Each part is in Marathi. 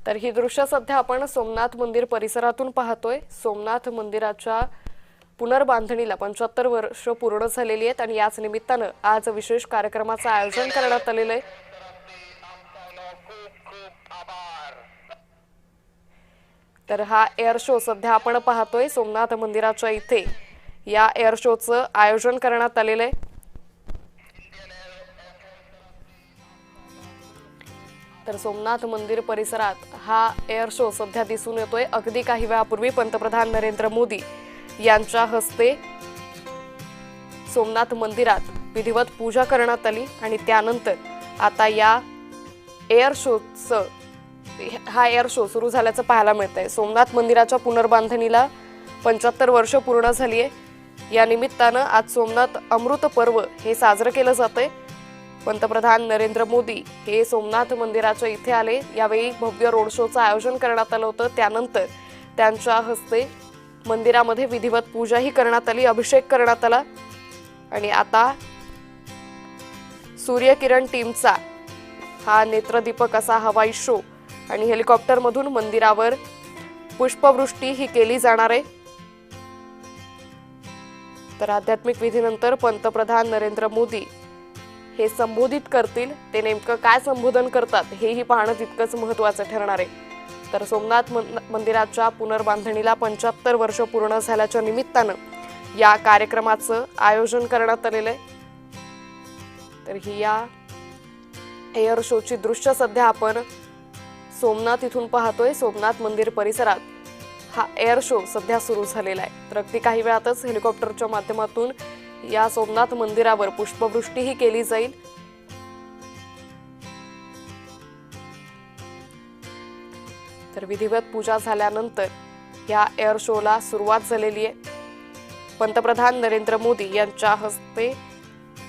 तर ही दृश्य सध्या आपण सोमनाथ मंदिर परिसरातून पाहतोय। सोमनाथ मंदिराच्या पुनर्बांधणीला 75 वर्ष पूर्ण झालेली आहेत आणि याच निमित्ताने आज विशेष कार्यक्रमाचं आयोजन करण्यात आलेलं आहे। तर हा एअर शो सध्या आपण पाहतोय सोमनाथ मंदिराच्या इथे या एअर शोचं आयोजन करण्यात आलेलं आहे। तर सोमनाथ मंदिर परिसरात हा एअर शो सध्या दिसून येतोय। अगदी काही वेळापूर्वी पंतप्रधान नरेंद्र मोदी यांच्या हस्ते सोमनाथ मंदिरात विधिवत पूजा करण्यात आली आणि त्यानंतर आता या एअर शो सुरू झाल्याचं पाहायला मिळतंय। सोमनाथ मंदिराच्या पुनर्बांधणीला 75 वर्ष पूर्ण झाली आहे। या निमित्तानं आज सोमनाथ अमृत पर्व हे साजरं केलं जातंय। पंतप्रधान नरेंद्र मोदी हे सोमनाथ मंदिराच्या इथे आले। यावेळी भव्य रोड शोचं आयोजन करण्यात आलं होतं। त्यानंतर त्यांच्या हस्ते मंदिरामध्ये विधिवत पूजाही करण्यात आली, अभिषेक करण्यात आला आणि आता सूर्यकिरण टीमचा हा नेत्रदीपक असा हवाई शो आणि हेलिकॉप्टरमधून मंदिरावर पुष्पवृष्टी ही केली जाणार आहे। तर आध्यात्मिक विधीनंतर पंतप्रधान नरेंद्र मोदी हे संबोधित करतील। ते नेमकं काय संबोधन करतात हेही पाहणं तितकंच महत्त्वाचं ठरणार आहे। तर सोमनाथ मंदिराच्या पुनर्बांधणीला 75 वर्ष पूर्ण झाल्याच्या निमित्तानं या कार्यक्रमाचं आयोजन करण्यात आलेलं आहे। तर ही या एअर शोची दृश्य सध्या आपण सोमनाथ इथून पाहतोय। सोमनाथ मंदिर परिसरात हा एअर शो सध्या सुरू झालेला आहे। तर अगदी काही वेळातच हेलिकॉप्टरच्या माध्यमातून या सोमनाथ मंदिरावर पुष्पवृष्टीही केली जाईल। तर विधिवत पूजा झाल्यानंतर या एअर शोला सुरुवात झालेली आहे। पंतप्रधान नरेंद्र मोदी यांच्या हस्ते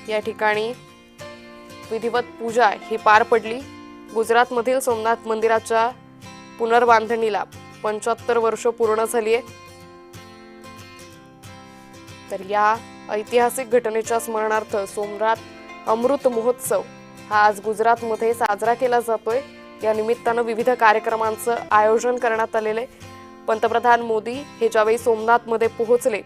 या ठिकाणी विधिवत पूजा ही पार पडली। गुजरातमधील सोमनाथ मंदिराच्या पुनर्बांधणीला 75 वर्ष पूर्ण झाली आहे। तर या ऐतिहासिक घटनेच्या स्मरणार्थ सोमनाथ अमृत महोत्सव हा आज गुजरातमध्ये साजरा केला जातोय। या निमित्तानं विविध कार्यक्रमांचं आयोजन करण्यात आलेलं आहे। पंतप्रधान मोदी हे ज्यावेळी सोमनाथमध्ये पोहोचले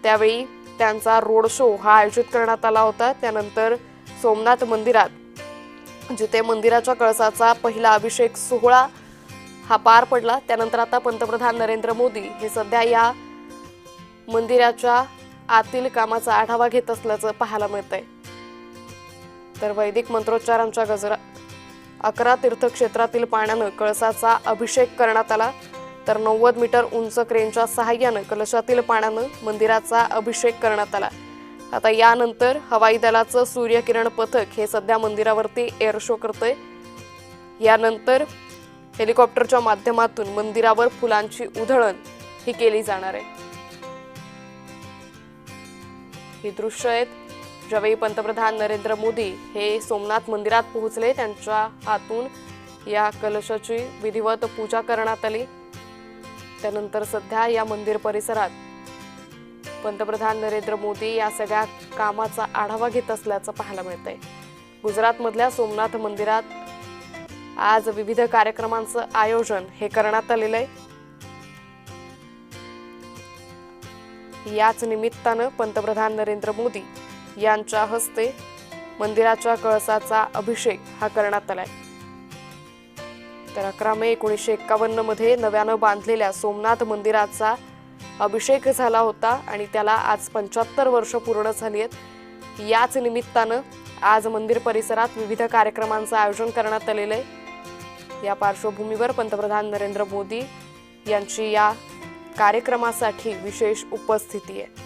त्यावेळी त्यांचा रोड शो हा आयोजित करण्यात आला होता। त्यानंतर सोमनाथ मंदिरात जिथे मंदिराच्या कळसाचा पहिला अभिषेक सोहळा हा पार पडला, त्यानंतर आता पंतप्रधान नरेंद्र मोदी हे सध्या या मंदिराच्या आतील कामाचा आढावा घेत असल्याचं पाहायला मिळतंय। तर वैदिक मंत्रोच्चारांच्या गजरात 11 तीर्थक्षेत्रातील पाण्यानं कळसाचा अभिषेक करण्यात आला। तर 90 मीटर उंच क्रेनच्या सहाय्यानं कलशातील पाण्यानं मंदिराचा अभिषेक करण्यात आला। आता यानंतर हवाई दलाचं सूर्यकिरण पथक हे सध्या मंदिरावरती एअर शो करतंय। यानंतर हेलिकॉप्टरच्या माध्यमातून मंदिरावर फुलांची उधळण ही केली जाणार आहे। ही दृश्य आहेत ज्यावेळी पंतप्रधान नरेंद्र मोदी हे सोमनाथ मंदिरात पोहोचले, त्यांच्या हातून या कलशाची विधिवत पूजा करण्यात आली। त्यानंतर सध्या या मंदिर परिसरात पंतप्रधान नरेंद्र मोदी या सगळ्या कामाचा आढावा घेत असल्याचं पाहायला मिळतंय। गुजरातमधल्या सोमनाथ मंदिरात आज विविध कार्यक्रमांचं आयोजन हे करण्यात आलेलं आहे। याच निमित्तानं पंतप्रधान नरेंद्र मोदी यांच्या हस्ते मंदिराच्या कळसाचा अभिषेक हा करण्यात आलाय। तर 11 मे 1951 मध्ये नव्यानं बांधलेल्या सोमनाथ मंदिराचा अभिषेक झाला होता आणि त्याला आज 75 वर्ष पूर्ण झाली आहेत। याच निमित्तानं आज मंदिर परिसरात विविध कार्यक्रमांचं आयोजन करण्यात आलेलं आहे। या पार्श्वभूमीवर पंतप्रधान नरेंद्र मोदी यांची या कार्यक्रमासाठी विशेष उपस्थिती आहे।